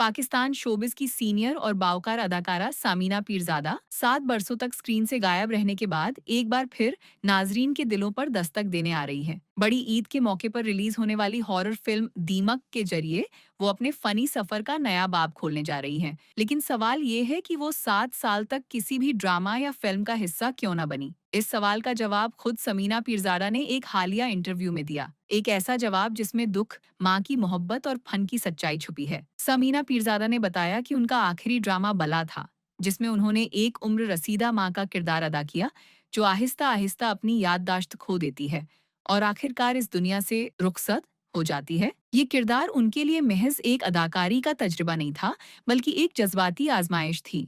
Pakistan showbiz की senior और बावकार अदाकारा सामीना पीरजादा 7 बरसों तक स्क्रीन से गायब रहने के बाद एक बार फिर नाजरीन के दिलों पर दस्तक देने आ रही है। बड़ी ईद के मौके पर रिलीज होने वाली हॉरर फिल्म दीमक के जरिए वो अपने फनी सफर का नया बाब खोलने जा रही हैं। लेकिन सवाल ये है कि वो 7 साल तक किसी भी ड्रामा या फिल्म का हिस्सा क्यों ना बनी। इस सवाल का जवाब खुद समीना पीरजादा ने एक हालिया इंटरव्यू में दिया। एक ऐसा जवाब जिसमें दुख, माँ की मोहब्बत और फन की सच्चाई छुपी है। समीना पीरजादा ने बताया कि उनका आखिरी ड्रामा बला था, जिसमें उन्होंने एक उम्र रसीदा माँ का किरदार अदा किया, जो आहिस्ता आहिस्ता अपनी याददाश्त खो देती है और आखिरकार इस दुनिया से रुखसत हो जाती है। ये किरदार उनके लिए महज एक अदाकारी का तजुर्बा नहीं था, बल्कि एक जज्बाती आजमाइश थी।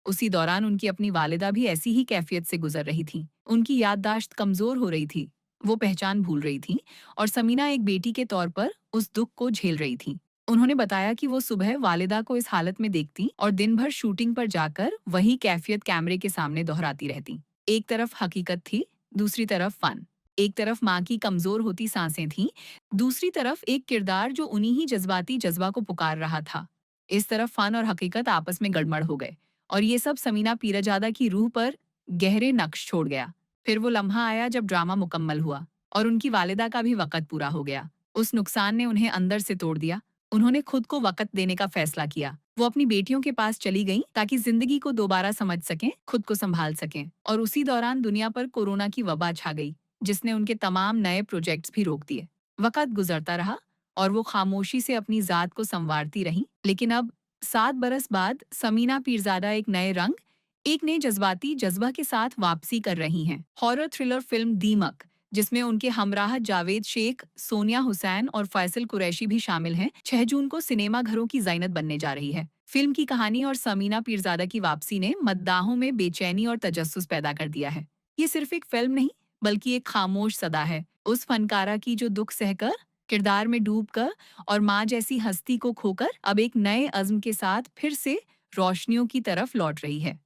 उसी दौरान उनकी अपनी वालिदा भी ऐसी ही कैफियत से गुजर रही थीं। उनकी याददाश्त कमजोर हो रही थी, वो पहचान भूल रही थीं और समीना एक बेटी के तौर पर उस दुख को झेल रही थीं। उन्होंने बताया कि वो सुबह वालिदा को इस हालत में देखती और दिन भर शूटिंग पर जाकर वही कैफियत कैमरे के सामने दोहराती रहती। एक तरफ हकीकत थी, दूसरी तरफ फन। एक तरफ माँ की कमजोर होती सांसें थीं, दूसरी तरफ एक किरदार जो उन्हीं ही जज्बाती जज्बा को पुकार रहा था। इस तरफ फन और हकीकत आपस में गड़मड़ हो गए और ये सब समीना पीरजादा की रूह पर गहरे नक्श छोड़ गया। फिर वो लम्हा आया जब ड्रामा मुकम्मल हुआ और उनकी वालिदा का भी वक़्त पूरा हो गया। उस नुकसान ने उन्हें अंदर से तोड़ दिया। उन्होंने खुद को वक़्त देने का फैसला किया। वो अपनी बेटियों के पास चली गईं ताकि ज़िंदगी को दोबारा समझ सकें, खुद को सँभाल सकें। और उसी दौरान दुनिया पर कोरोना की वबा छा गई, जिसने उनके तमाम नए प्रोजेक्ट्स भी रोक दिए। वक़्त गुज़रता रहा और वो खामोशी से अपनी ज़ात को सँवारती रहीं। लेकिन अब 7 बरस बाद समीना पीरजादा एक नए रंग, एक नए जज्बाती जज्बा के साथ वापसी कर रही हैं। हॉरर थ्रिलर फिल्म दीमक, जिसमें उनके हमराह जावेद शेख, सोनिया हुसैन और फैसल कुरैशी भी शामिल हैं, 6 जून को सिनेमा घरों की ज़ैनत बनने जा रही है। फिल्म की कहानी और समीना पीरजादा की वापसी ने मद्दाहों में बेचैनी और तजस्सुस पैदा कर दिया है। ये सिर्फ एक फिल्म नहीं, बल्कि एक खामोश सदा है, उस फनकारा की जो दुख सहकर, किरदार में डूबकर और माँ जैसी हस्ती को खोकर अब एक नए अज़्म के साथ फिर से रोशनियों की तरफ लौट रही है।